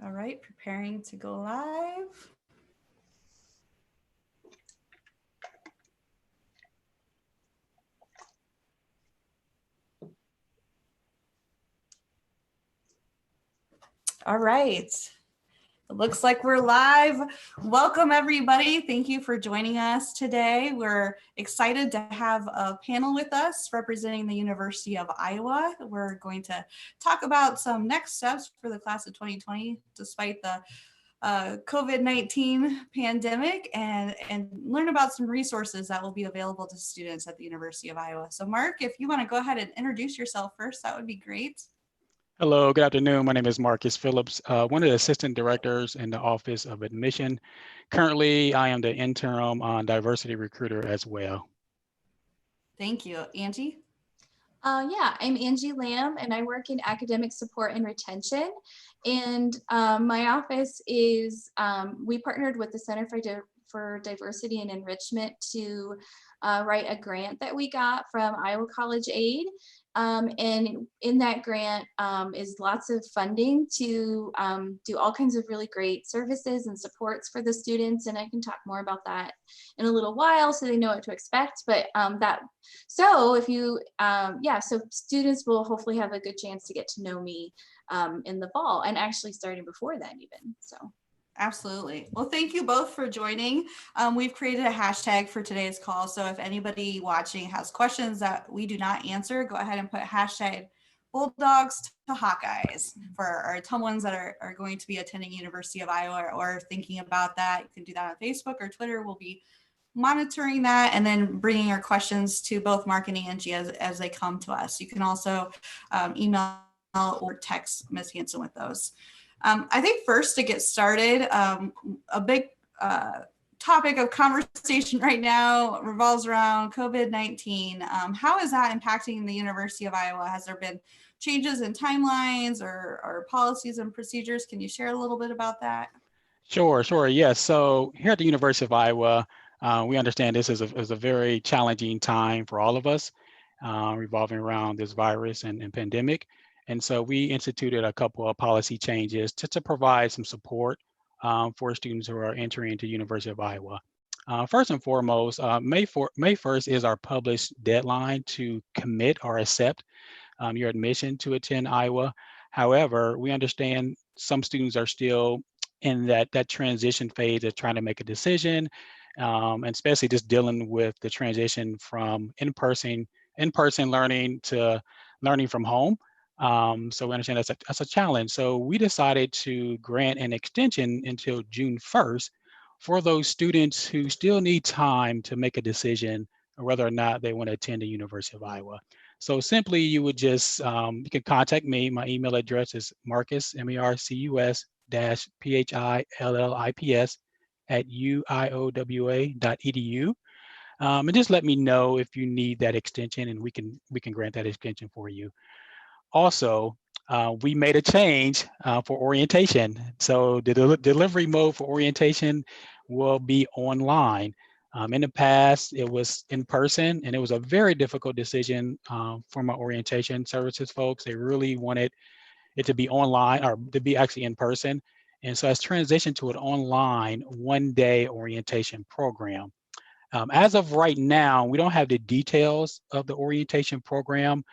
All right, preparing to go live. All right. It looks like we're live. Welcome, everybody. Thank you for joining us today. We're excited to have a panel with us representing the University of Iowa. We're going to talk about some next steps for the class of 2020, despite the COVID-19 pandemic, and learn about some resources that will be available to students at the University of Iowa. So Mark, if you want to go ahead and introduce yourself first, that would be great. Hello, good afternoon. My name is Marcus Phillips, one of the assistant directors in the Office of Admission. Currently, I am the interim diversity recruiter as well. Thank you. Angie? Yeah, I'm Angie Lamb, and I work in academic support and retention. And my office is, we partnered with the Center for Diversity and Enrichment to write a grant that we got from Iowa College Aid. And in that grant is lots of funding to do all kinds of really great services and supports for the students. And I can talk more about that in a little while so they know what to expect. But so if you, so students will hopefully have a good chance to get to know me in the fall, and actually starting before then even, so. Absolutely. Well, thank you both for joining. We've created a hashtag for today's call. So if anybody watching has questions that we do not answer, go ahead and put hashtag Bulldogs to Hawkeyes for our Ottumwans that are going to be attending University of Iowa or thinking about that. You can do that on Facebook or Twitter. We'll be monitoring that and then bringing your questions to both Mark and Angie as they come to us. You can also email or text Ms. Hanson with those. I think first to get started, a big topic of conversation right now revolves around COVID-19. How is that impacting the University of Iowa? Has there been changes in timelines or policies and procedures? Can you share a little bit about that? Sure. Yes. So here at the University of Iowa, we understand this is a very challenging time for all of us, revolving around this virus and pandemic. And so we instituted a couple of policy changes to provide some support for students who are entering into University of Iowa. First and foremost, May 1st is our published deadline to commit or accept your admission to attend Iowa. However, we understand some students are still in that transition phase of trying to make a decision, and especially just dealing with the transition from in-person learning to learning from home. So we understand that's a challenge. So we decided to grant an extension until June 1st for those students who still need time to make a decision whether or not they want to attend the University of Iowa. So simply you would just, you can contact me. My email address is Marcus, MARCUS-PHILLIPS @uiowa.edu. And just let me know if you need that extension, and we can grant that extension for you. Also, we made a change for orientation. So the delivery mode for orientation will be online. In the past, it was in person, and it was a very difficult decision for my orientation services folks. They really wanted it to be online or to be actually in person. And so it's transitioned to an online one-day orientation program. As of right now, we don't have the details of the orientation program.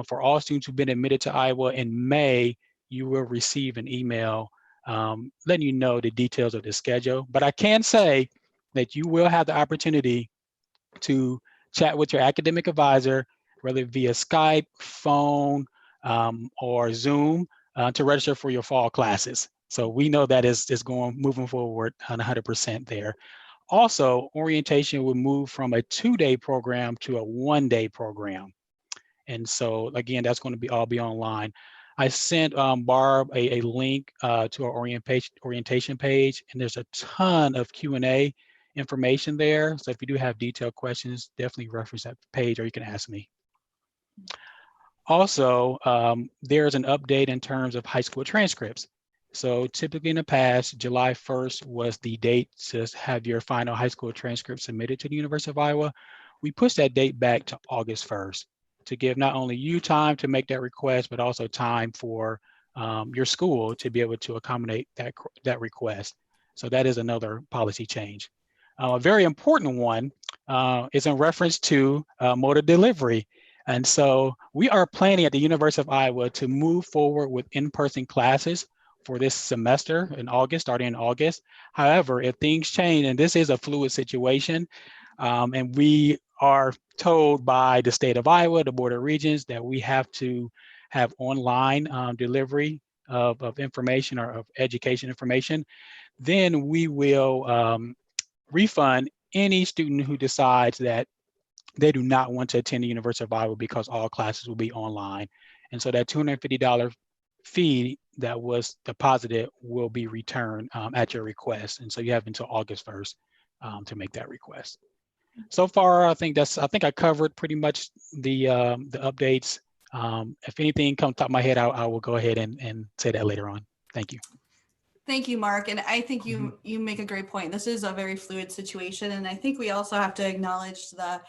For all students who've been admitted to Iowa in May, you will receive an email letting you know the details of the schedule. But I can say that you will have the opportunity to chat with your academic advisor, whether via Skype, phone, or Zoom, to register for your fall classes. So we know that is moving forward on 100% there. Also, orientation will move from a 2-day program to a 1-day program. And so again, that's going to be all be online. I sent Barb a link to our orientation page, and there's a ton of Q&A information there. So if you do have detailed questions, definitely reference that page, or you can ask me. Also, there's an update in terms of high school transcripts. So typically in the past, July 1st was the date to have your final high school transcript submitted to the University of Iowa. We pushed that date back to August 1st to give not only you time to make that request, but also time for your school to be able to accommodate that request. So that is another policy change. A very important one is in reference to mode of delivery. And so we are planning at the University of Iowa to move forward with in-person classes for this semester in August, starting in August. However, if things change, and this is a fluid situation, and we are told by the state of Iowa, the Board of Regents, that we have to have online delivery of information or of education information, then we will refund any student who decides that they do not want to attend the University of Iowa because all classes will be online. And so that $250 fee that was deposited will be returned at your request. And so you have until August 1st to make that request. So far, I think I covered pretty much the updates. If anything comes top of my head, I will go ahead and say that later on. Thank you. Thank you, Mark. And I think you make a great point. This is a very fluid situation. And I think we also have to acknowledge the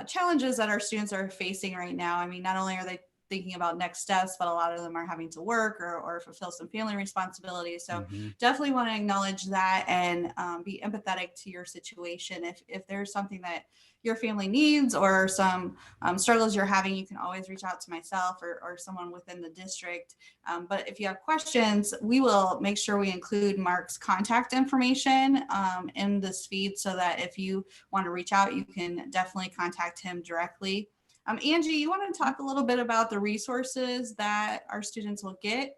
challenges that our students are facing right now. I mean, not only are they thinking about next steps, but a lot of them are having to work or fulfill some family responsibilities. So definitely want to acknowledge that and be empathetic to your situation. If there's something that your family needs or some struggles you're having, you can always reach out to myself or someone within the district. But if you have questions, we will make sure we include Mark's contact information in this feed so that if you want to reach out, you can definitely contact him directly. Angie, you want to talk a little bit about the resources that our students will get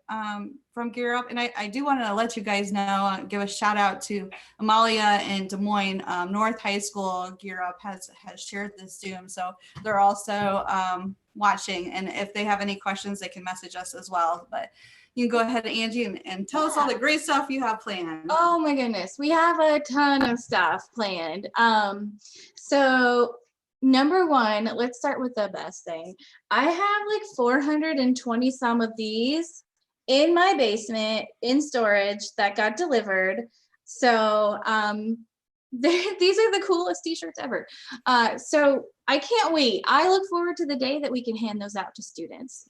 from Gear Up? And I do want to let you guys know, give a shout out to Amalia in Des Moines. North High School Gear Up has shared this Zoom. So they're also watching. And if they have any questions, they can message us as well. But you can go ahead, Angie, and tell us all the great stuff you have planned. Oh my goodness. We have a ton of stuff planned. So number one, let's start with the best thing. I have like 420 some of these in my basement in storage that got delivered. So these are the coolest t-shirts ever. So I can't wait. I look forward to the day that we can hand those out to students.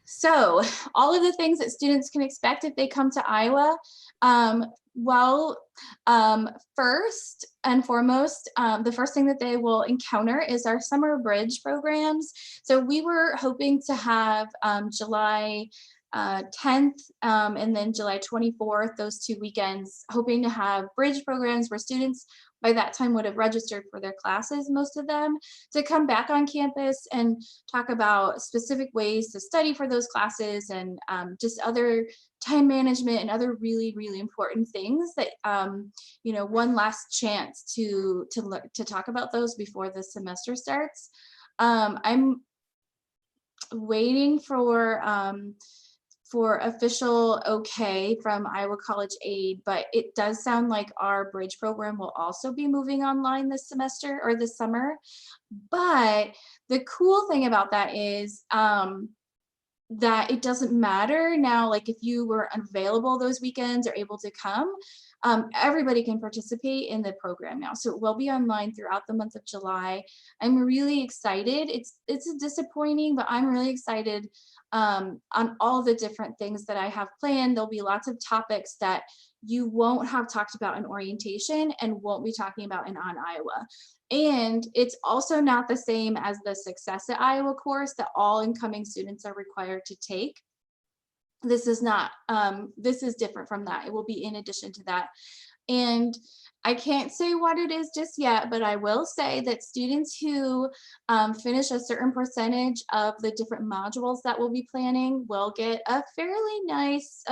So all of the things that students can expect if they come to Iowa, first and foremost, the first thing that they will encounter is our summer bridge programs. So we were hoping to have July 10th and then July 24th, those 2 weekends, hoping to have bridge programs where students by that time would have registered for their classes, most of them, to come back on campus and talk about specific ways to study for those classes and just other time management and other really, really important things that, one last chance to talk about those before the semester starts. I'm waiting for official okay from Iowa College Aid, but it does sound like our bridge program will also be moving online this semester or this summer. But the cool thing about that is that it doesn't matter now, like if you were unavailable those weekends or able to come, everybody can participate in the program now. So it will be online throughout the month of July. I'm really excited. It's disappointing, but I'm really excited on all the different things that I have planned. There'll be lots of topics that you won't have talked about in orientation and won't be talking about in On Iowa. And it's also not the same as the Success at Iowa course that all incoming students are required to take. This is not, this is different from that. It will be in addition to that. And I can't say what it is just yet, but I will say that students who finish a certain percentage of the different modules that we'll be planning will get a fairly nice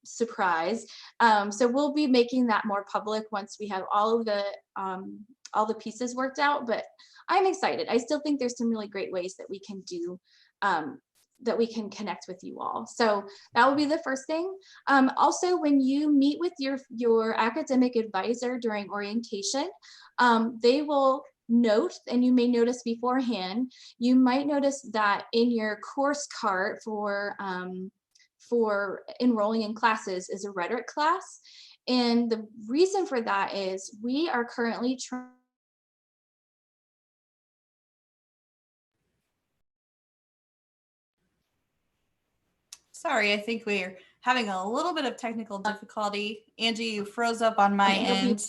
surprise. So we'll be making that more public once we have all the pieces worked out, but I'm excited. I still think there's some really great ways that we can do that we can connect with you all. So that will be the first thing. Also, when you meet with your academic advisor during orientation, they will note, and you may notice beforehand, you might notice that in your course cart for enrolling in classes is a rhetoric class. And the reason for that is we are currently Sorry, I think we're having a little bit of technical difficulty. Angie, you froze up on my end.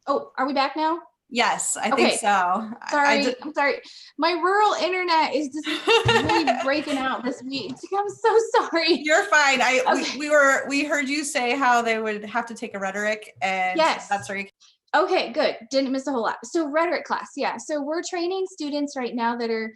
Oh, are we back now? Yes, I think so. Sorry, I'm sorry. My rural internet is just really breaking out this week. I'm so sorry. You're fine. We heard you say how they would have to take a rhetoric, and yes, that's right. Okay, good. Didn't miss a whole lot. So rhetoric class, yeah. So we're training students right now that are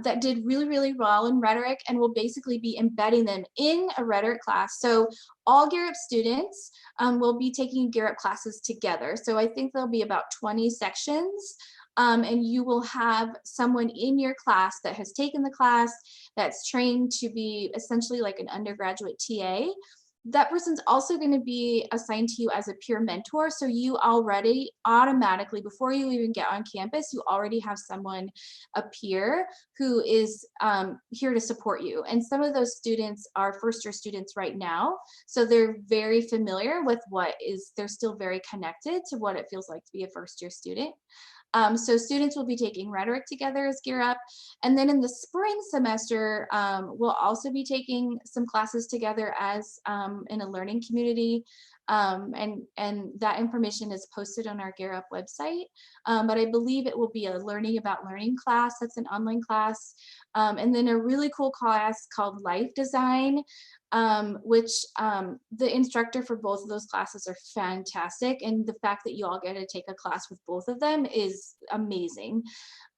that did really, really well in rhetoric, and we'll basically be embedding them in a rhetoric class. So all Gear Up students will be taking Gear Up classes together. So I think there'll be about 20 sections. And you will have someone in your class that has taken the class, that's trained to be essentially like an undergraduate TA. That person's also going to be assigned to you as a peer mentor. So you already automatically, before you even get on campus, you already have someone, a peer, who is here to support you. And some of those students are first-year students right now. So they're very familiar with they're still very connected to what it feels like to be a first-year student. So students will be taking rhetoric together as Gear Up. And then in the spring semester, we'll also be taking some classes together as in a learning community. And that information is posted on our Gear Up website. But I believe it will be a learning about learning class. That's an online class. And then a really cool class called Life Design, which the instructor for both of those classes are fantastic. And the fact that you all get to take a class with both of them is amazing.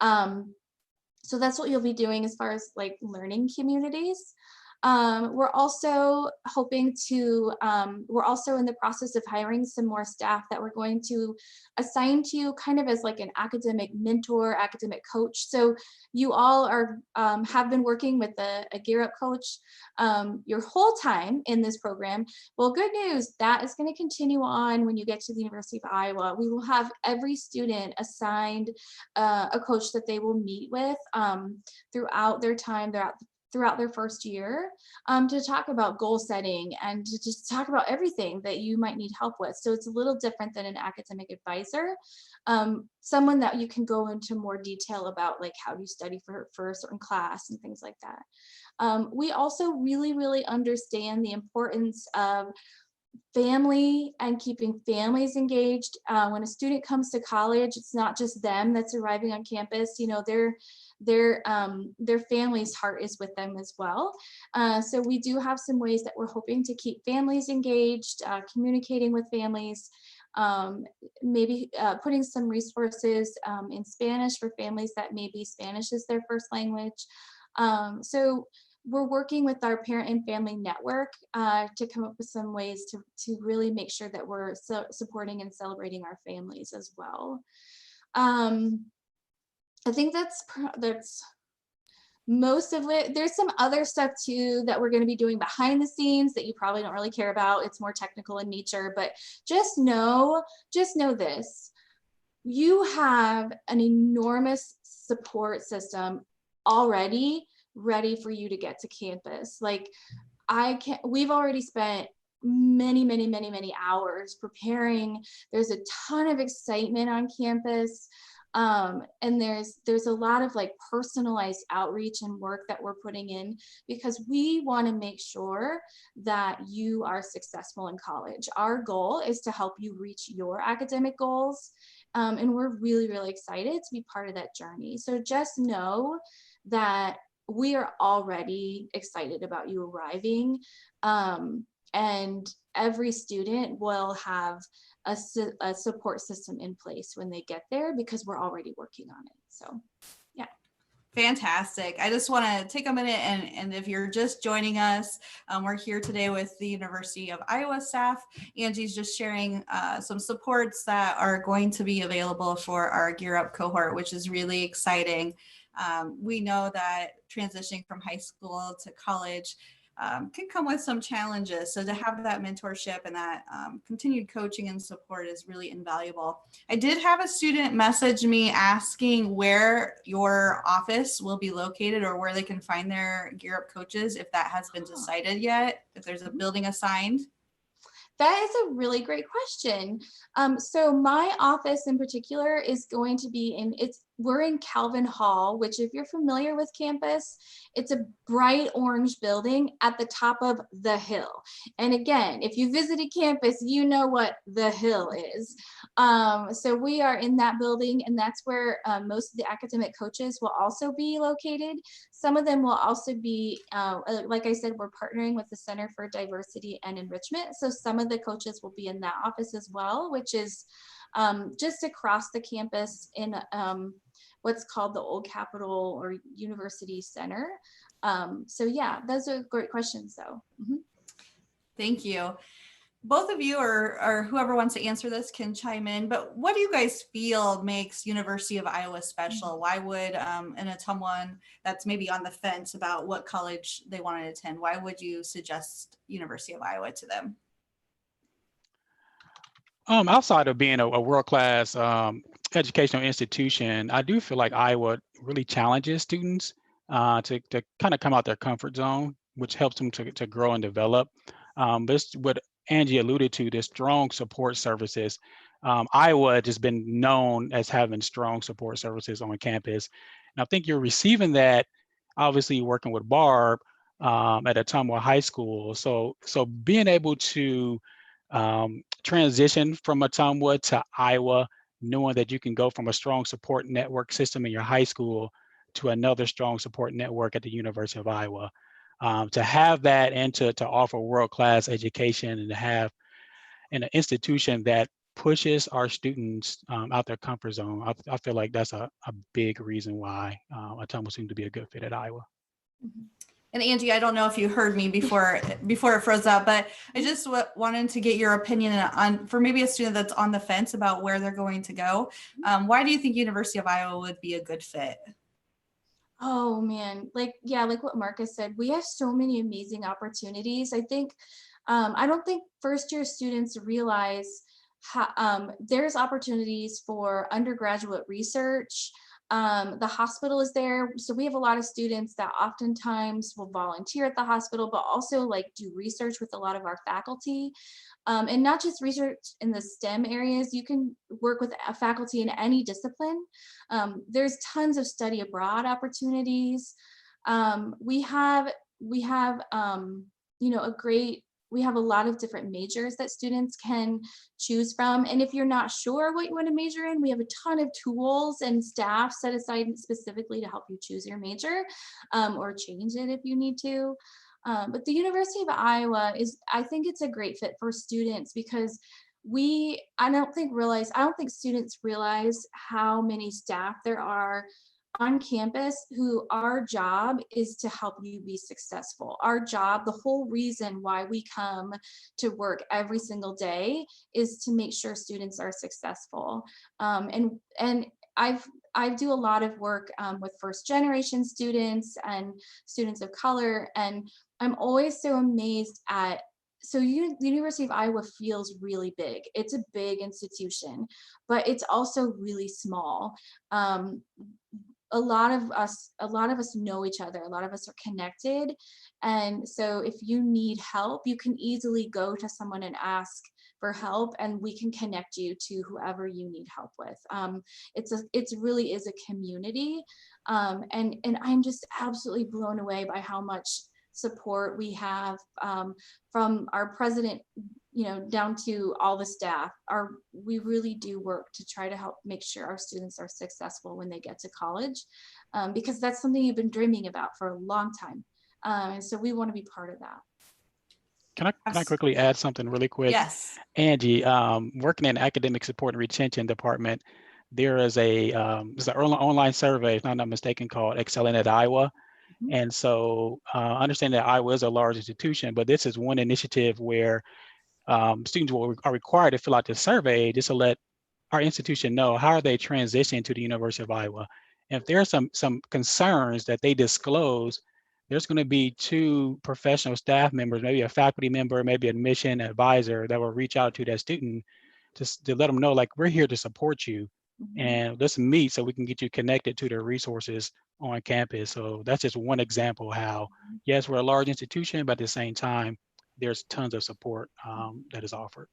So that's what you'll be doing as far as like learning communities. We're also hoping to, we're also in the process of hiring some more staff that we're going to assign to you kind of as like an academic mentor, academic coach. So you all are, have been working with a Gear Up coach your whole time in this program. Well, good news, that is going to continue on when you get to the University of Iowa. We will have every student assigned a coach that they will meet with throughout their time, throughout their first year, to talk about goal setting and to just talk about everything that you might need help with. So it's a little different than an academic advisor, someone that you can go into more detail about, like how do you study for a certain class and things like that. We also really, really understand the importance of family and keeping families engaged. When a student comes to college, it's not just them that's arriving on campus, you know, their family's heart is with them as well. So we do have some ways that we're hoping to keep families engaged, communicating with families, maybe putting some resources in Spanish for families that maybe Spanish is their first language. So we're working with our parent and family network to come up with some ways to really make sure that we're supporting and celebrating our families as well. I think that's most of it. There's some other stuff too that we're going to be doing behind the scenes that you probably don't really care about. It's more technical in nature, but just know this. You have an enormous support system already ready for you to get to campus. Like we've already spent many hours preparing. There's a ton of excitement on campus. And there's a lot of like personalized outreach and work that we're putting in because we want to make sure that you are successful in college. Our goal is to help you reach your academic goals. And we're really, really excited to be part of that journey. So just know that we are already excited about you arriving. And every student will have a support system in place when they get there because we're already working on it. So, yeah. Fantastic. I just want to take a minute and if you're just joining us, we're here today with the University of Iowa staff. Angie's just sharing some supports that are going to be available for our Gear Up cohort, which is really exciting. We know that transitioning from high school to college can come with some challenges. So to have that mentorship and that continued coaching and support is really invaluable. I did have a student message me asking where your office will be located or where they can find their Gear Up coaches, if that has been decided yet, if there's a building assigned. That is a really great question. So my office in particular is going to be we're in Calvin Hall, which if you're familiar with campus, it's a bright orange building at the top of the hill. And again, if you visited campus, you know what the hill is. So we are in that building, and that's where most of the academic coaches will also be located. Some of them will also be, like I said, we're partnering with the Center for Diversity and Enrichment. So some of the coaches will be in that office as well, which is just across the campus in what's called the Old Capitol or University Center. So yeah, those are great questions though. Mm-hmm. Thank you. Both of you or whoever wants to answer this can chime in, but what do you guys feel makes University of Iowa special? Why would an Ottumwa that's maybe on the fence about what college they want to attend, why would you suggest University of Iowa to them? Outside of being a world-class educational institution, I do feel like Iowa really challenges students to kind of come out their comfort zone, which helps them to grow and develop. This what Angie alluded to, the strong support services. Iowa has just been known as having strong support services on campus. And I think you're receiving that, obviously working with Barb at Ottumwa High School. So being able to transition from Ottumwa to Iowa, knowing that you can go from a strong support network system in your high school to another strong support network at the University of Iowa. To have that and to offer world-class education and to have an institution that pushes our students out their comfort zone, I feel like that's a big reason why Ottumwa seems to be a good fit at Iowa. And Angie, I don't know if you heard me before it froze up, but I just wanted to get your opinion on, for maybe a student that's on the fence about where they're going to go. Why do you think University of Iowa would be a good fit? Oh man, like what Marcus said, we have so many amazing opportunities. I think, I don't think first year students realize how there's opportunities for undergraduate research. The hospital is there. So we have a lot of students that oftentimes will volunteer at the hospital, but also like do research with a lot of our faculty. And not just research in the STEM areas, you can work with a faculty in any discipline. There's tons of study abroad opportunities. We have we have a lot of different majors that students can choose from. And if you're not sure what you want to major in, we have a ton of tools and staff set aside specifically to help you choose your major or change it if you need to. But the University of Iowa I think it's a great fit for students because I don't think students realize how many staff there are on campus our job is to help you be successful. Our job, the whole reason why we come to work every single day is to make sure students are successful. And I do a lot of work with first generation students and students of color, and I'm always so amazed at the University of Iowa feels really big. It's a big institution, but it's also really small. A lot of us know each other. A lot of us are connected. And so if you need help, you can easily go to someone and ask for help, and we can connect you to whoever you need help with. It's really is a community. And I'm just absolutely blown away by how much support we have from our president, down to all the staff. We really do work to try to help make sure our students are successful when they get to college, because that's something you've been dreaming about for a long time. And so we want to be part of that. Can I quickly add something really quick? Yes. Angie, working in academic support and retention department, there is there's an online survey, if I'm not mistaken, called Excelling at Iowa. Mm-hmm. And so understand that Iowa is a large institution, but this is one initiative where students are required to fill out this survey just to let our institution know how are they transitioning to the University of Iowa. And if there are some concerns that they disclose, there's going to be 2 professional staff members, maybe a faculty member, maybe admission advisor that will reach out to that student to let them know, like, we're here to support you. Mm-hmm. And let's meet so we can get you connected to the resources on campus. So that's just one example how, yes, we're a large institution, but at the same time, there's tons of support that is offered.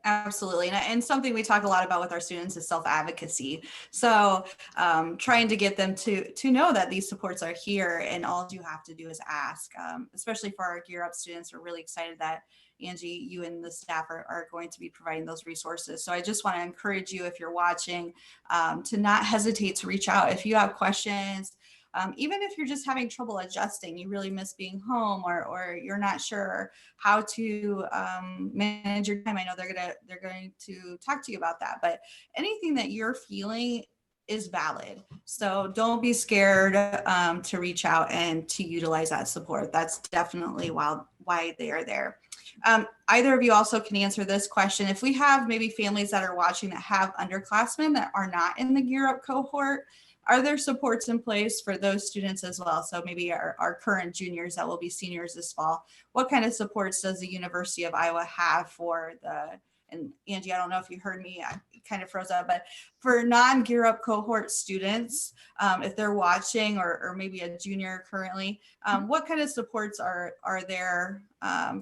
Absolutely. And something we talk a lot about with our students is self-advocacy. So trying to get them to know that these supports are here, and all you have to do is ask, especially for our Gear Up students. We're really excited that Angie, you and the staff are going to be providing those resources. So I just want to encourage you, if you're watching, to not hesitate to reach out. If you have questions, even if you're just having trouble adjusting, you really miss being home, or you're not sure how to manage your time. I know they're going to talk to you about that, but anything that you're feeling is valid. So don't be scared to reach out and to utilize that support. That's definitely why they are there. Either of you also can answer this question. If we have maybe families that are watching that have underclassmen that are not in the Gear Up cohort, are there supports in place for those students as well? So maybe our current juniors that will be seniors this fall. What kind of supports does the University of Iowa have for and Angie, I don't know if you heard me, I kind of froze up, but for non-Gear Up cohort students, if they're watching, or maybe a junior currently, what kind of supports are there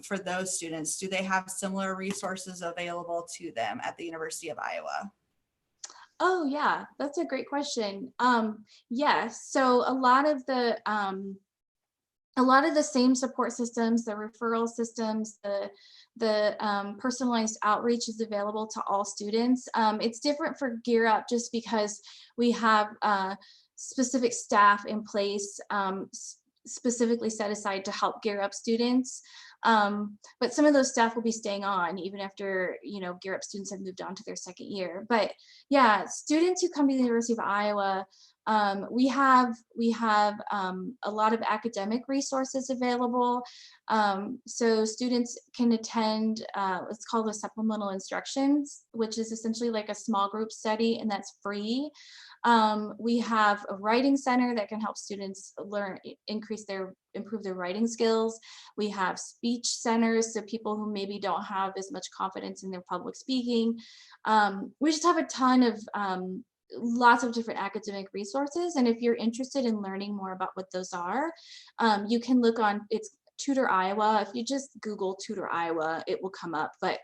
for those students? Do they have similar resources available to them at the University of Iowa? Oh yeah, that's a great question. Yes, so a lot of the same support systems, the referral systems, the personalized outreach is available to all students. It's different for Gear Up just because we have specific staff in place specifically set aside to help Gear Up students. But some of those staff will be staying on even after, Gear Up students have moved on to their second year. But yeah, students who come to the University of Iowa, we have a lot of academic resources available. So students can attend what's called a supplemental instructions, which is essentially like a small group study, and that's free. We have a writing center that can help students improve their writing skills. We have speech centers, so people who maybe don't have as much confidence in their public speaking. We just have a ton of lots of different academic resources, and if you're interested in learning more about what those are, you can look on Tutor Iowa. If you just Google Tutor Iowa, it will come up. But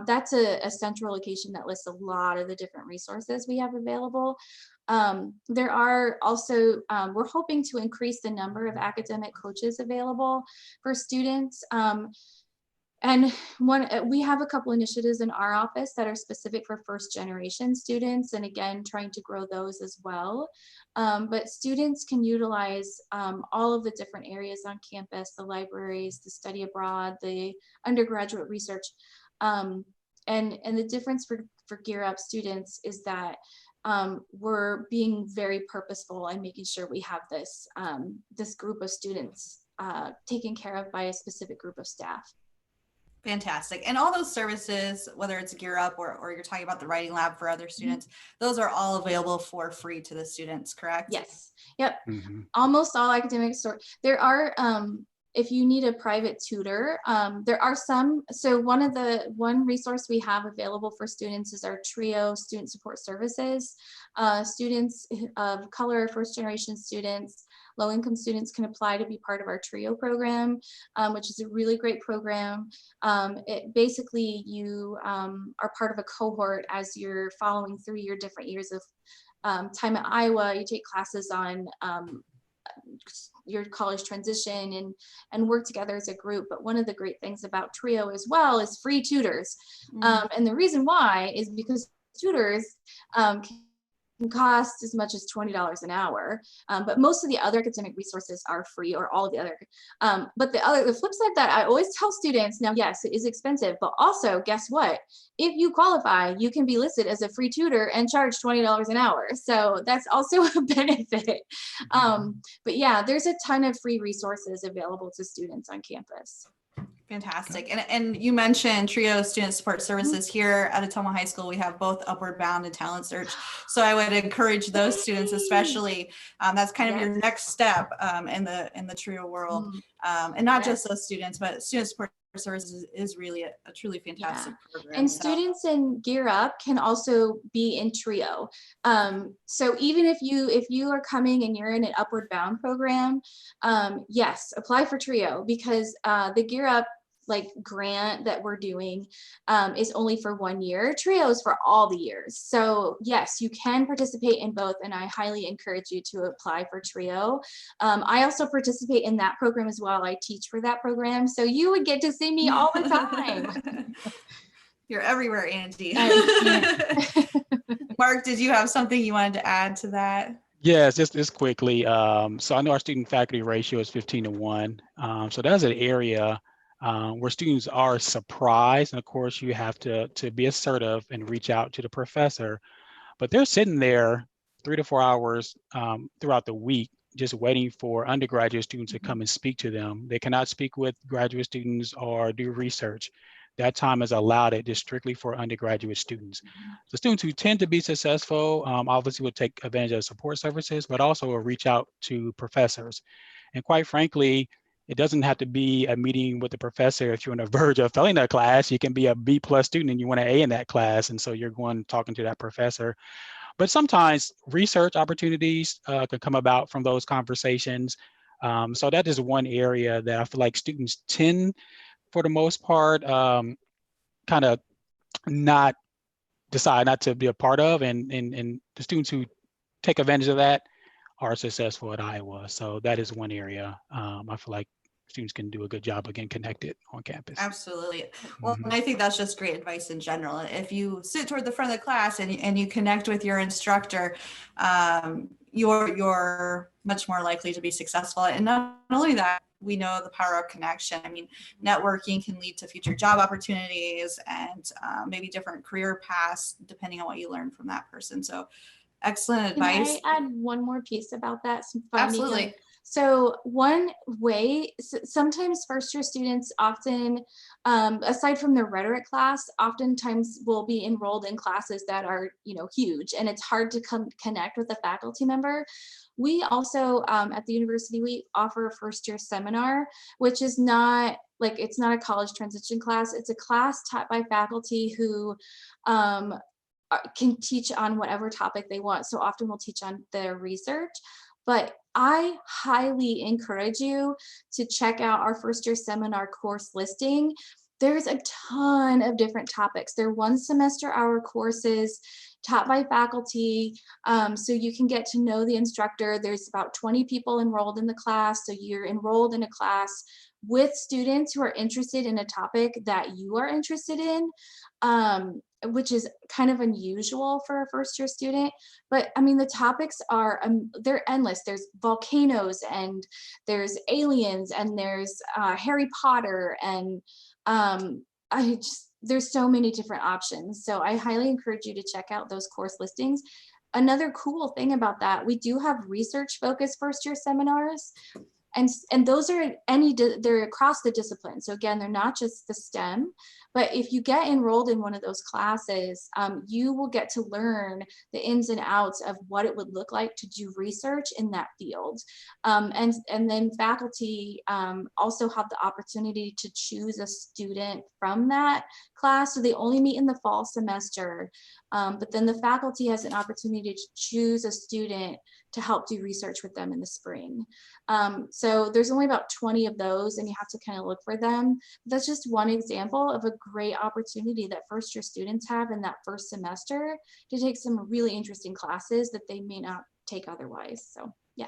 that's a central location that lists a lot of the different resources we have available. There are also, we're hoping to increase the number of academic coaches available for students. And we have a couple initiatives in our office that are specific for first generation students, and again, trying to grow those as well. But students can utilize all of the different areas on campus, the libraries, the study abroad, the undergraduate research. And the difference for Gear Up students is that we're being very purposeful and making sure we have this, this group of students taken care of by a specific group of staff. Fantastic. And all those services, whether it's Gear Up or you're talking about the writing lab for other students, those are all available for free to the students, correct? Yes. Yep. Almost all academic there are, if you need a private tutor, there are some. So one resource we have available for students is our TRIO student support services. Students of color, first generation students, low-income students can apply to be part of our TRIO program, which is a really great program. It basically, you are part of a cohort as you're following through your different years of time at Iowa. You take classes on your college transition and work together as a group. But one of the great things about TRIO as well is free tutors. And the reason why is because tutors can cost as much as $20 an hour, but most of the other academic resources are free, or all of the other. But the flip side that I always tell students, now yes, it is expensive, but also guess what? If you qualify, you can be listed as a free tutor and charge $20 an hour. So that's also a benefit. But yeah, there's a ton of free resources available to students on campus. Fantastic. And you mentioned TRIO student support services here at Ottumwa High School. We have both Upward Bound and Talent Search. So I would encourage those students, especially, that's kind of your next step in the TRIO world. And not just those students, but student support services is really a truly fantastic program. And students in Gear Up can also be in TRIO. So even if you are coming and you're in an Upward Bound program, yes, apply for TRIO, because the Gear Up like grant that we're doing is only for 1 year. Trio is for all the years. So yes, you can participate in both, and I highly encourage you to apply for Trio. I also participate in that program as well. I teach for that program, so you would get to see me all the time. You're everywhere, Angie. Yeah. Mark, did you have something you wanted to add to that? Yes, just quickly. So I know our student faculty ratio is 15-1. So that's an area where students are surprised. And of course, you have to be assertive and reach out to the professor. But they're sitting there 3 to 4 hours throughout the week, just waiting for undergraduate students to come and speak to them. They cannot speak with graduate students or do research. That time is allotted just strictly for undergraduate students. The students who tend to be successful obviously will take advantage of support services, but also will reach out to professors. And quite frankly, it doesn't have to be a meeting with the professor. If you're on the verge of failing that class, you can be a B+ student and you want an A in that class. And so you're going talking to that professor. But sometimes research opportunities can come about from those conversations. So that is one area that I feel like students tend, for the most part, kind of decide not to be a part of, and the students who take advantage of that are successful at Iowa. So that is one area I feel like students can do a good job of getting connected on campus. Absolutely. Well, and I think that's just great advice in general. If you sit toward the front of the class and you connect with your instructor, you're much more likely to be successful. And not only that, we know the power of connection. I mean, networking can lead to future job opportunities and maybe different career paths, depending on what you learn from that person. So excellent advice. Can I add one more piece about that? Absolutely. So one way, sometimes first-year students often, aside from their rhetoric class, oftentimes will be enrolled in classes that are, huge, and it's hard to connect with a faculty member. We also, at the university, we offer a first-year seminar, which is not it's not a college transition class. It's a class taught by faculty who can teach on whatever topic they want. So often we'll teach on their research, but I highly encourage you to check out our first year seminar course listing. There's a ton of different topics. They're 1 semester hour courses taught by faculty, so you can get to know the instructor. There's about 20 people enrolled in the class, so you're enrolled in a class with students who are interested in a topic that you are interested in, which is kind of unusual for a first year student. But I mean, the topics are, they're endless. There's volcanoes, and there's aliens, and there's Harry Potter, and there's so many different options. So I highly encourage you to check out those course listings. Another cool thing about that, we do have research focused first year seminars. And those are they're across the discipline. So again, they're not just the STEM, but if you get enrolled in one of those classes, you will get to learn the ins and outs of what it would look like to do research in that field. And then faculty also have the opportunity to choose a student from that class. So they only meet in the fall semester, but then the faculty has an opportunity to choose a student to help do research with them in the spring. So there's only about 20 of those, and you have to kind of look for them. That's just one example of a great opportunity that first year students have in that first semester to take some really interesting classes that they may not take otherwise. So yeah.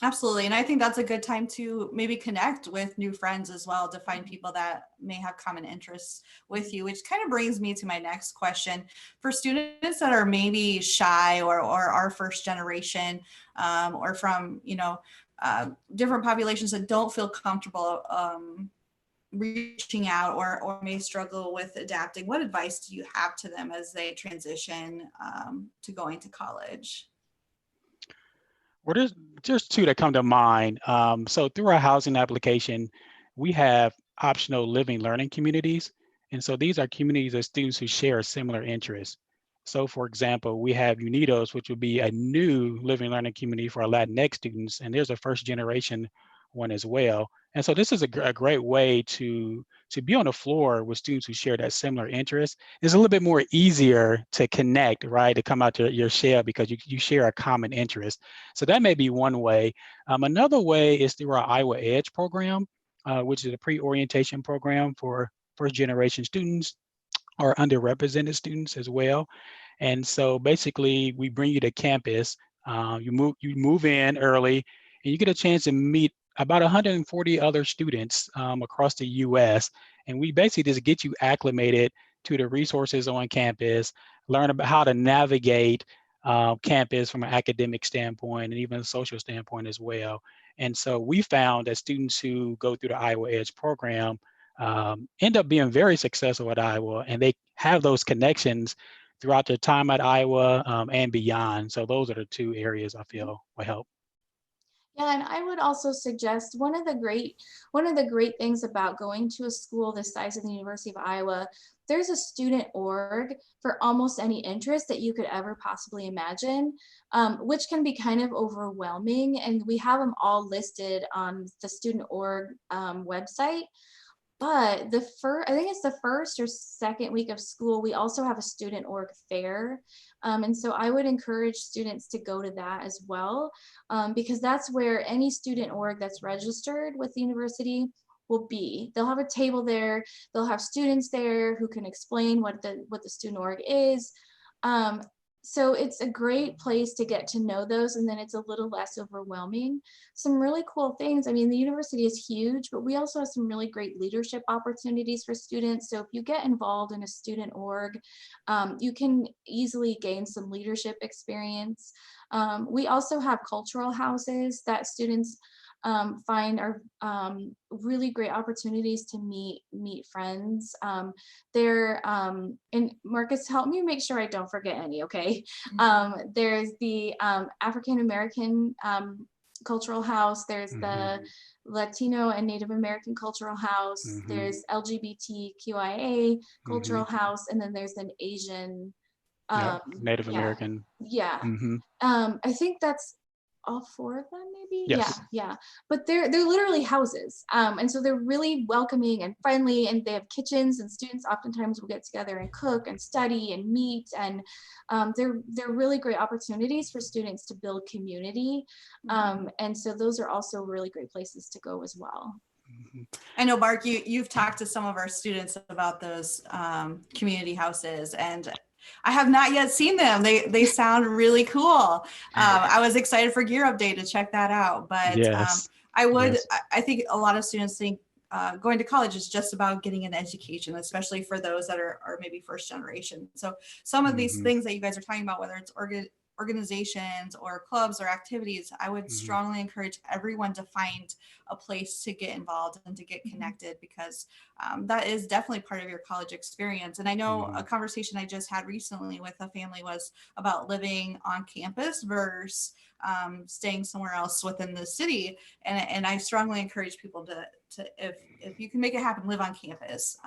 Absolutely. And I think that's a good time to maybe connect with new friends as well, to find people that may have common interests with you, which kind of brings me to my next question. For students that are maybe shy or are first generation or from, different populations that don't feel comfortable reaching out or may struggle with adapting, what advice do you have to them as they transition to going to college? Well, there's 2 that come to mind. So through our housing application, we have optional living learning communities. And so these are communities of students who share similar interests. So for example, we have Unidos, which would be a new living learning community for our Latinx students. And there's a first generation one as well. And so this is a great way to be on the floor with students who share that similar interest. It's a little bit more easier to connect, right? To come out to your shell because you share a common interest. So that may be one way. Another way is through our Iowa Edge program. which is a pre-orientation program for first generation students or underrepresented students as well. And so basically we bring you to campus, you move in early and you get a chance to meet about 140 other students across the US. And we basically just get you acclimated to the resources on campus, learn about how to navigate campus from an academic standpoint and even a social standpoint as well. And so we found that students who go through the Iowa Edge program end up being very successful at Iowa, and they have those connections throughout their time at Iowa and beyond. So those are the two areas I feel will help. Yeah, and I would also suggest one of the great things about going to a school the size of the University of Iowa, there's a student org for almost any interest that you could ever possibly imagine, which can be kind of overwhelming. And we have them all listed on the student org website. But I think it's the first or second week of school, we also have a student org fair. And so I would encourage students to go to that as well, because that's where any student org that's registered with the university will be. They'll have a table there, they'll have students there who can explain what the student org is. So it's a great place to get to know those, and then it's a little less overwhelming. Some really cool things. I mean, the university is huge, but we also have some really great leadership opportunities for students. So if you get involved in a student org, you can easily gain some leadership experience. We also have cultural houses that students find are really great opportunities to meet friends. And Marcus, help me make sure I don't forget any, okay? There's the African American cultural house, there's the Latino and Native American cultural house, there's LGBTQIA cultural house, and then there's an Asian Native American. Yeah. I think that's all four of them, maybe. Yes. Yeah. But they're literally houses, and so they're really welcoming and friendly, and they have kitchens, and students oftentimes will get together and cook and study and meet, and they're really great opportunities for students to build community, and so those are also really great places to go as well. I know, Mark, you've talked to some of our students about those community houses, and I have not yet seen them. They sound really cool. I was excited for Gear Up Day to check that out, but Yes. I think a lot of students think going to college is just about getting an education, especially for those that are maybe first generation. So some of these things that you guys are talking about, whether it's organizations or clubs or activities, I would strongly encourage everyone to find a place to get involved and to get connected, because that is definitely part of your college experience. And I know a conversation I just had recently with a family was about living on campus versus staying somewhere else within the city. And I strongly encourage people to if you can make it happen, live on campus.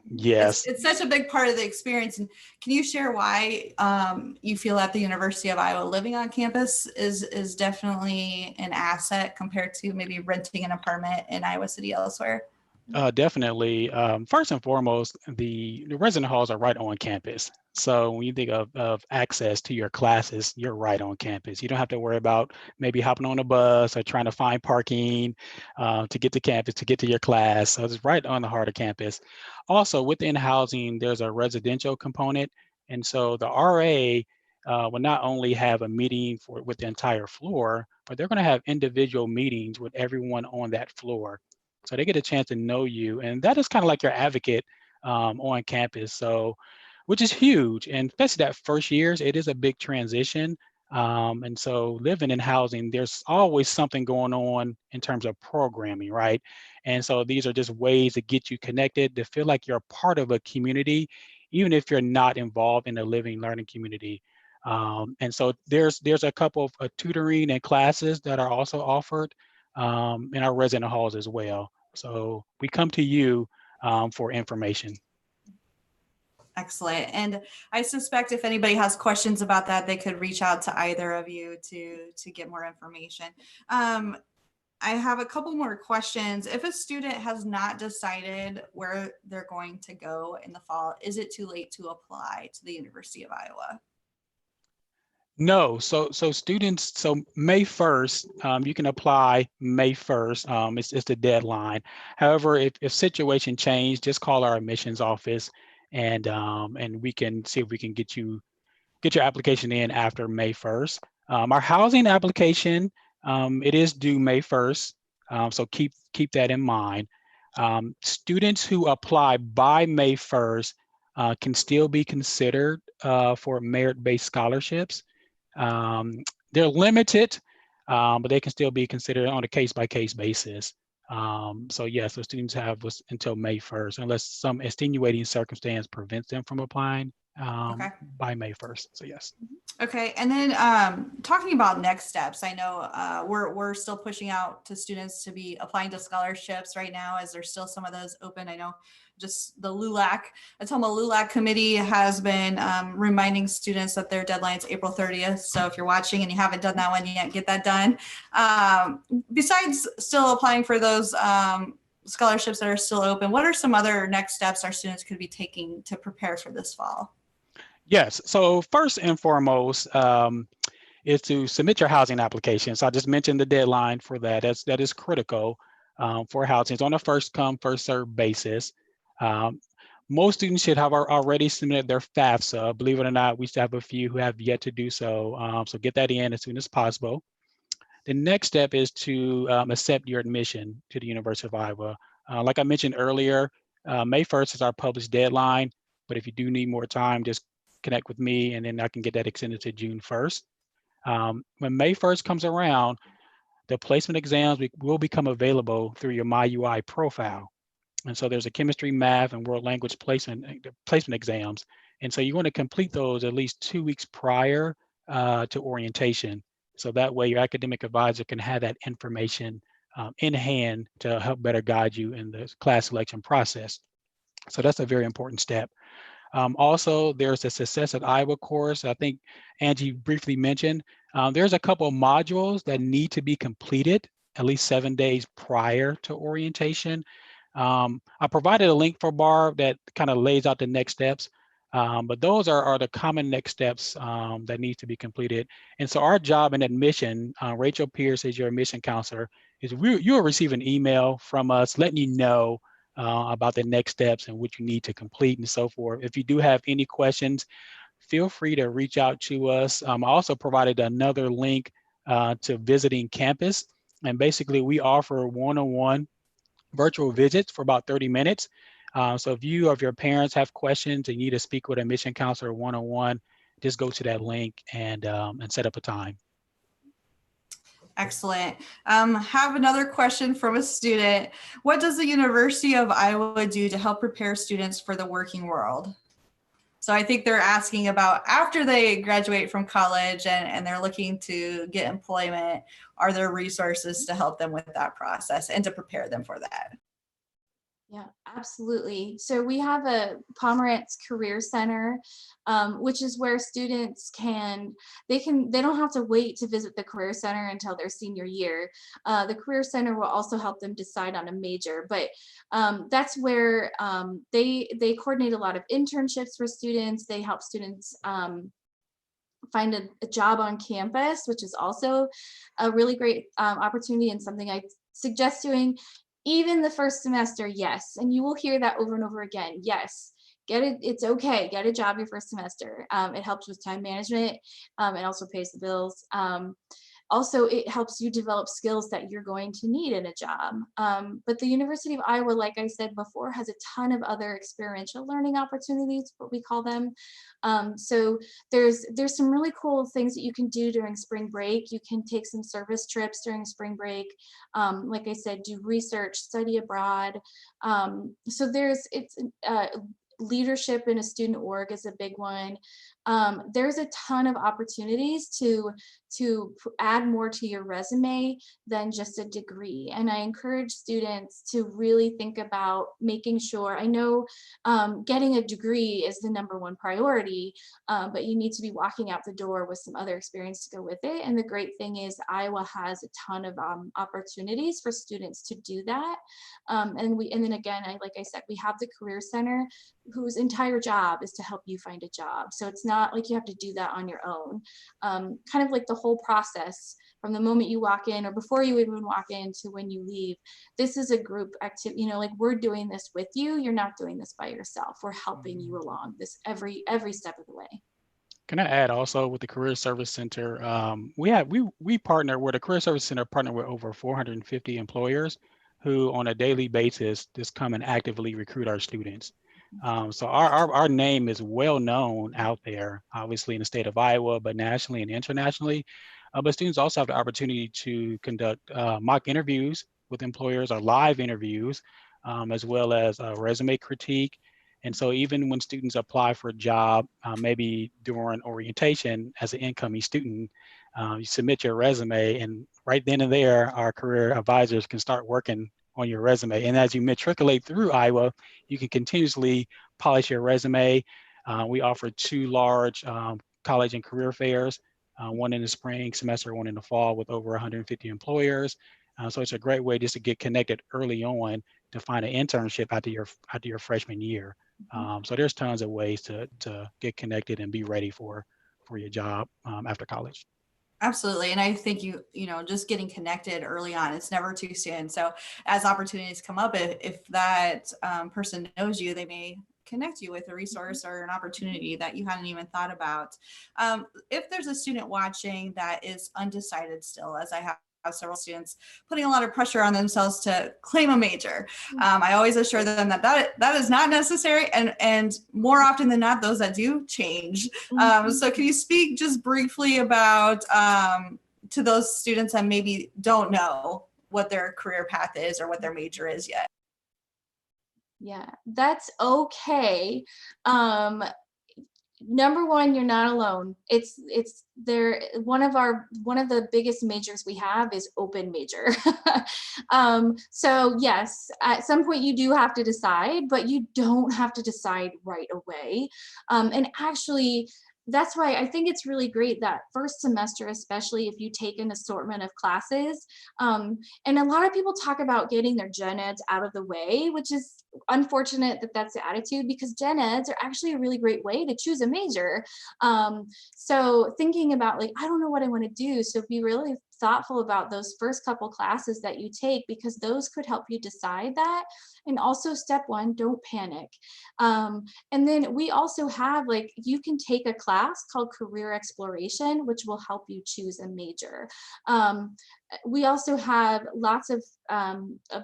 Yes. It's such a big part of the experience. And can you share why you feel at the University of Iowa living on campus is definitely an asset compared to maybe renting an apartment in Iowa City elsewhere? Definitely. First and foremost, the resident halls are right on campus. So when you think of access to your classes, you're right on campus. You don't have to worry about maybe hopping on a bus or trying to find parking to get to campus, to get to your class. So it's right on the heart of campus. Also, within housing, there's a residential component. And so the RA will not only have a meeting with the entire floor, but they're going to have individual meetings with everyone on that floor. So they get a chance to know you, and that is kind of like your advocate on campus. So, which is huge, and especially that first years, it is a big transition. And so living in housing, there's always something going on in terms of programming, right? And so these are just ways to get you connected, to feel like you're part of a community, even if you're not involved in a living, learning community. And so there's a couple of tutoring and classes that are also offered in our resident halls as well. So we come to you for information. Excellent. And I suspect if anybody has questions about that, they could reach out to either of you to get more information. I have a couple more questions. If a student has not decided where they're going to go in the fall, is it too late to apply to the University of Iowa? No, so students, so May 1st, you can apply May 1st. It's the deadline. However, if situation change, just call our admissions office, and we can see if we can get your application in after May 1st. Our housing application, it is due May 1st, so keep that in mind. Students who apply by May 1st can still be considered for merit-based scholarships. They're limited, but they can still be considered on a case-by-case basis. So yes, the students have until May 1st, unless some extenuating circumstance prevents them from applying Okay. by May 1st. So yes. Okay, and then talking about next steps, I know we're still pushing out to students to be applying to scholarships right now, as there's still some of those open. I know just the Ottumwa LULAC committee has been reminding students that their deadline is April 30th. So if you're watching and you haven't done that one yet, get that done. Besides still applying for those scholarships that are still open, what are some other next steps our students could be taking to prepare for this fall? Yes. So first and foremost is to submit your housing application. So I just mentioned the deadline for that. That is critical for housing. It's on a first come, first served basis. Most students should have already submitted their FAFSA. Believe it or not, we still have a few who have yet to do so. So get that in as soon as possible. The next step is to accept your admission to the University of Iowa. Like I mentioned earlier, May 1st is our published deadline, but if you do need more time, just connect with me and then I can get that extended to June 1st. When May 1st comes around, the placement exams will become available through your MyUI profile. And so there's a chemistry, math, and world language placement exams. And so you want to complete those at least 2 weeks prior to orientation. So that way your academic advisor can have that information in hand to help better guide you in the class selection process. So that's a very important step. Also, there's the Success at Iowa course. I think Angie briefly mentioned. There's a couple of modules that need to be completed at least 7 days prior to orientation. I provided a link for Barb that kind of lays out the next steps, but those are the common next steps that need to be completed. And so our job in admission, Rachel Pierce is your admission counselor, is you'll receive an email from us letting you know about the next steps and what you need to complete and so forth. If you do have any questions, feel free to reach out to us. I also provided another link to visiting campus. And basically we offer one-on-one virtual visits for about 30 minutes. So if you or if your parents have questions and you need to speak with a admission counselor one-on-one, just go to that link and set up a time. Excellent. Have another question from a student. What does the University of Iowa do to help prepare students for the working world? So I think they're asking about after they graduate from college and they're looking to get employment, are there resources to help them with that process and to prepare them for that? Yeah, absolutely. So we have a Pomerantz Career Center, which is where students they don't have to wait to visit the Career Center until their senior year. The Career Center will also help them decide on a major, but that's where they coordinate a lot of internships for students. They help students find a job on campus, which is also a really great opportunity and something I suggest doing. Even the first semester, yes. And you will hear that over and over again. Yes, get it. It's okay. Get a job your first semester. It helps with time management. It also pays the bills. Also, it helps you develop skills that you're going to need in a job. But the University of Iowa, like I said before, has a ton of other experiential learning opportunities, what we call them. So there's some really cool things that you can do during spring break. You can take some service trips during spring break. Like I said, do research, study abroad. So leadership in a student org is a big one. There's a ton of opportunities to add more to your resume than just a degree. And I encourage students to really think about making sure, I know getting a degree is the #1 priority, but you need to be walking out the door with some other experience to go with it. And the great thing is Iowa has a ton of opportunities for students to do that. And then again, like I said, we have the Career Center whose entire job is to help you find a job. So it's not like you have to do that on your own. Kind of like the whole process from the moment you walk in or before you even walk in to when you leave. This is a group activity, you know, like we're doing this with you. You're not doing this by yourself. We're helping you along this every step of the way. Can I add also with the Career Service Center, we partner with the Career Service Center partner with over 450 employers who on a daily basis just come and actively recruit our students. So our name is well known out there, obviously in the state of Iowa, but nationally and internationally. But students also have the opportunity to conduct mock interviews with employers or live interviews, as well as resume critique. And so even when students apply for a job, maybe during orientation as an incoming student, you submit your resume, and right then and there, our career advisors can start working on your resume. And as you matriculate through Iowa, you can continuously polish your resume. We offer 2 large college and career fairs, one in the spring semester, one in the fall, with over 150 employers. So it's a great way just to get connected early on to find an internship after your freshman year. So there's tons of ways to get connected and be ready for your job after college. Absolutely. And I think you know, just getting connected early on, it's never too soon. So as opportunities come up, if that person knows you, they may connect you with a resource or an opportunity that you hadn't even thought about. If there's a student watching that is undecided still, as I have several students putting a lot of pressure on themselves to claim a major, I always assure them that is not necessary, and more often than not, those that do change. So can you speak just briefly about to those students that maybe don't know what their career path is or what their major is yet? Yeah, that's okay. Number one, you're not alone. It's there. One of the biggest majors we have is open major. So yes, at some point you do have to decide, but you don't have to decide right away. And actually, that's why I think it's really great that first semester, especially if you take an assortment of classes. And a lot of people talk about getting their gen eds out of the way, which is unfortunate that that's the attitude, because gen eds are actually a really great way to choose a major. So thinking about like, I don't know what I want to do. So be really thoughtful about those first couple classes that you take, because those could help you decide that. And also step one, don't panic. And then we also have, like, you can take a class called Career Exploration, which will help you choose a major. We also have lots of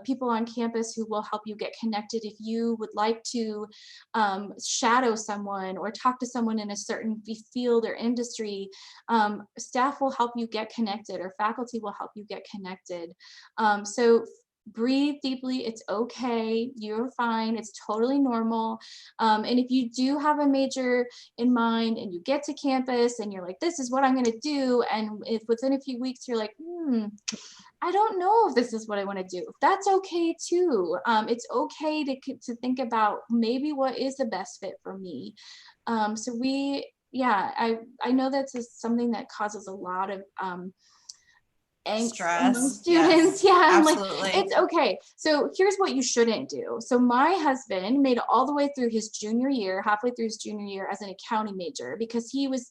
people on campus who will help you get connected if you would like to shadow someone or talk to someone in a certain field or industry. Staff will help you get connected, or faculty will help you get connected. So breathe deeply. It's okay. You're fine. It's totally normal. And if you do have a major in mind and you get to campus and you're like, this is what I'm going to do, and if within a few weeks you're like, I don't know if this is what I want to do, that's okay too. It's okay to think about maybe what is the best fit for me. So I know that's something that causes a lot of stress among students. Yes, yeah, absolutely. Like, it's okay. So here's what you shouldn't do. So my husband made it all the way through his junior year, halfway through his junior year, as an accounting major, because he was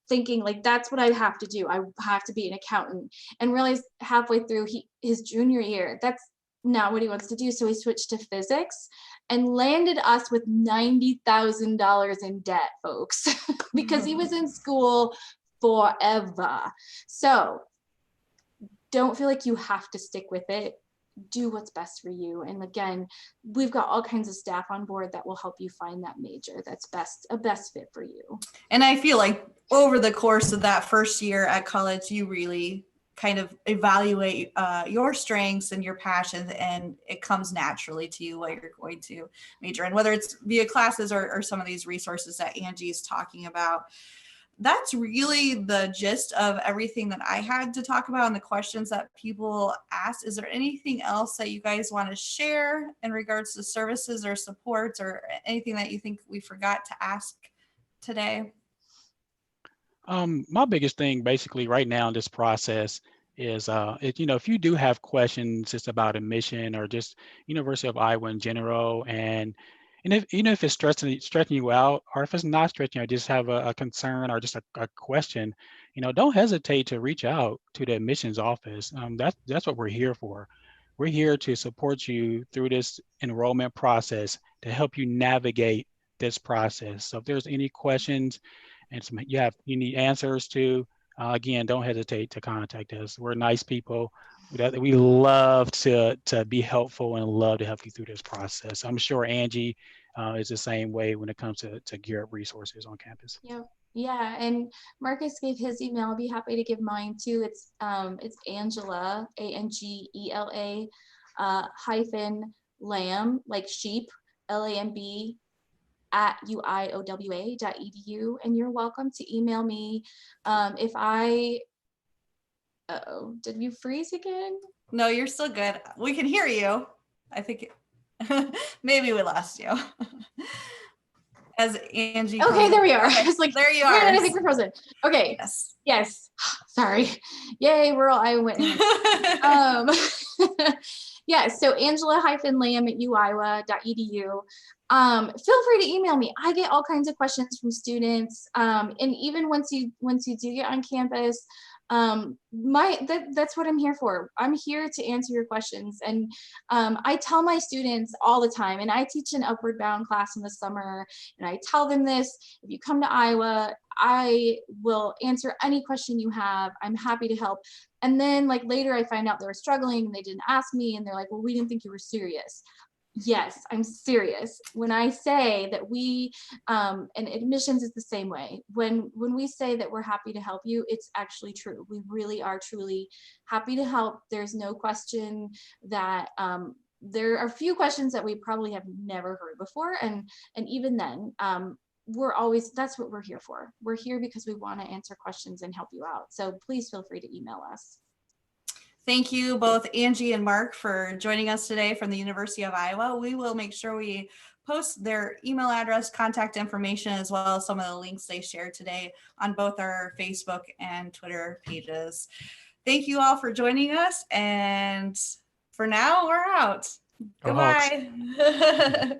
thinking like, that's what I have to do. I have to be an accountant, and realized halfway through his junior year, that's not what he wants to do. So he switched to physics and landed us with $90,000 in debt, folks, because he was in school forever. So don't feel like you have to stick with it. Do what's best for you. And again, we've got all kinds of staff on board that will help you find that major that's a best fit for you. And I feel like over the course of that first year at college, you really kind of evaluate your strengths and your passions, and it comes naturally to you what you're going to major in, whether it's via classes or some of these resources that Angie is talking about. That's really the gist of everything that I had to talk about and the questions that people asked. Is there anything else that you guys want to share in regards to services or supports, or anything that you think we forgot to ask today? My biggest thing basically right now in this process is, if you do have questions just about admission or just University of Iowa in general, and And if even if it's stretching you out, or if it's not stretching, you just have a concern or just a question, don't hesitate to reach out to the admissions office. That's what we're here for. We're here to support you through this enrollment process to help you navigate this process. So if there's any questions and you need answers to, again, don't hesitate to contact us. We're nice people. We love to be helpful and love to help you through this process. I'm sure Angie is the same way when it comes to gear up resources on campus. Yeah, yeah. And Marcus gave his email. I'll be happy to give mine too. It's Angela, Angela, hyphen Lamb, like sheep, LAMB at uiowa.edu. And you're welcome to email me if I. Uh-oh, did you freeze again? No, you're still good. We can hear you. I think maybe we lost you. As Angie. Okay, there we are. Okay, I was like, there you man, are. I think we're frozen. Okay. Yes. Yes. Sorry. Yay, we're all eyewitness. Yeah, so Angela-Lamb at uiowa.edu. Feel free to email me. I get all kinds of questions from students. And even once you do get on campus, that's what I'm here for. I'm here to answer your questions. And I tell my students all the time, and I teach an Upward Bound class in the summer, and I tell them this: if you come to Iowa, I will answer any question you have. I'm happy to help. And then like later I find out they were struggling and they didn't ask me, and they're like, well, we didn't think you were serious. Yes, I'm serious. When I say that we, and admissions is the same way. When we say that we're happy to help you, it's actually true. We really are truly happy to help. There's no question that there are a few questions that we probably have never heard before. And even then, that's what we're here for. We're here because we want to answer questions and help you out. So please feel free to email us. Thank you both Angie and Mark for joining us today from the University of Iowa. We will make sure we post their email address, contact information, as well as some of the links they shared today on both our Facebook and Twitter pages. Thank you all for joining us. And for now, we're out. Go Hawks. Goodbye.